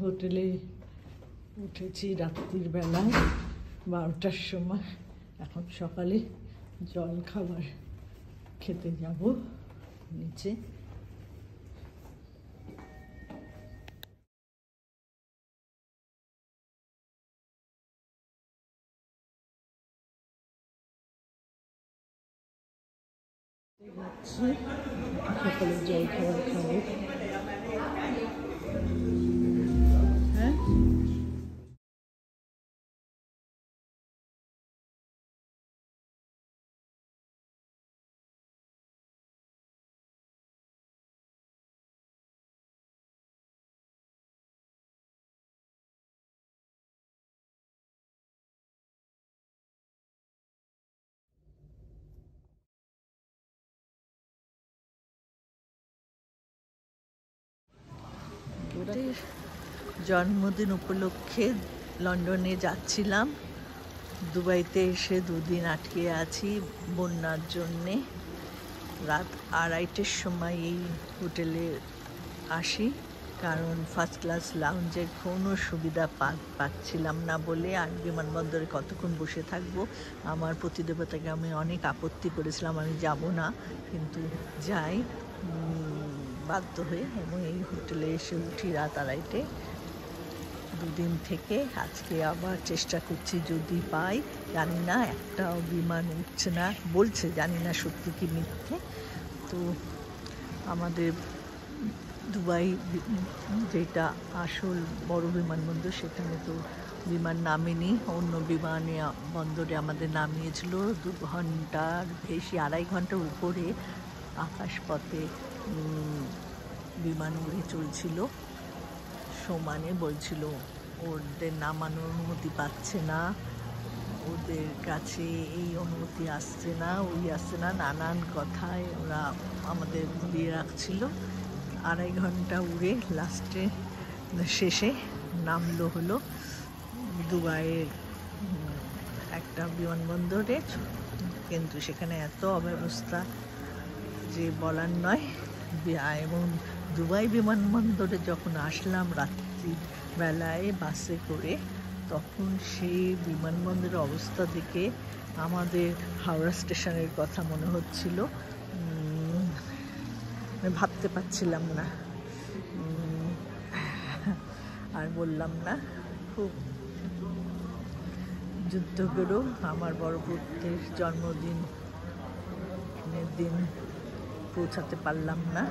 হোটেলে উঠেছি রাত্রির বেলায় 12টার সময়। এখন সকালে জল খাবার খেতে যাব নিচে। সকালে জল খাবার খাবো। হ্যাঁ, জন্মদিন উপলক্ষে লন্ডনে যাচ্ছিলাম। দুবাইতে এসে 2 দিন আটকে আছি বন্যার জন্যে। রাত 2:30টার সময় এই হোটেলে আসি, কারণ ফার্স্ট ক্লাস লাউঞ্জের কোনো সুবিধা পাচ্ছিলাম না বলে। আর বিমানবন্দরে কতক্ষণ বসে থাকবো। আমার প্রতিদেবতাকে আমি অনেক আপত্তি করেছিলাম, আমি যাব না, কিন্তু যাই বাধ্য হয়ে, এবং এই হোটেলে এসে উঠি রাত 2:30টায়। 2 দিন থেকে আজকে আবার চেষ্টা করছি, যদি পাই। জানি না, একটাও বিমান উঠছে না বলছে, জানি না সত্যি কি মিথ্যে। তো আমাদের দুবাই যেটা আসল বড় বিমানবন্দর, সেখানে তো বিমান নামেনি। অন্য বিমানে বন্দরে আমাদের নামিয়েছিল 2 ঘন্টার বেশি, 2.5 ঘন্টার উপরে আকাশপথে বিমান উড়ে চলছিল। সমানে বলছিল ওদের নামানোর অনুমতি পাচ্ছে না, ওদের কাছে এই অনুমতি আসছে না, ওই আসছে না, নানান কথায় ওরা আমাদের ঘুরিয়ে রাখছিল। 2.5 ঘন্টা উড়ে লাস্টে শেষে নামলো হলো দুবাইয়ের একটা বিমানবন্দরে, কিন্তু সেখানে এত অব্যবস্থা যে বলার নয়। এবং দুবাই বিমানবন্দরে যখন আসলাম রাত্রির বেলায় বাসে করে, তখন সেই বিমানবন্দরের অবস্থা দেখে আমাদের হাওড়া স্টেশনের কথা মনে হচ্ছিল। ভাবতে পারছিলাম না, আর বললাম না। খুব যুদ্ধ করেও আমার বড় পুত্রের জন্মদিনের দিন পৌঁছাতে পারলাম না।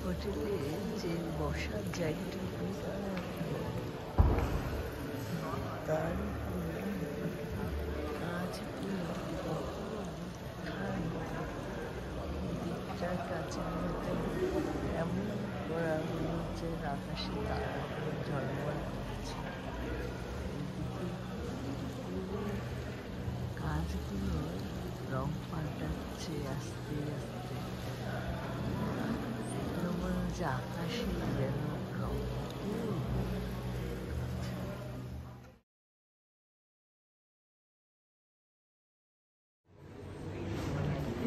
হোটেলে যে বসার জায়গাটা, তার দিকটার কাছে এমন করা হলো যে আকাশে তারাগুলো ঝলমল করছে। গাছগুলো রং পাল্টাচ্ছে আস্তে আস্তে, এগুলো মনে হচ্ছে আকাশে যেন রং।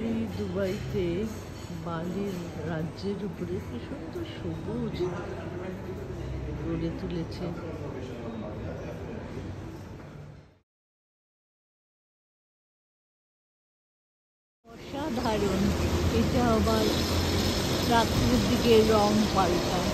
এই দুবাইতে বালির রাজ্যের উপরে কি সুন্দর সবুজ গড়ে তুলেছে। অসাধারণ। এটা আবার রাত্রির দিকে রং পাল্টায়।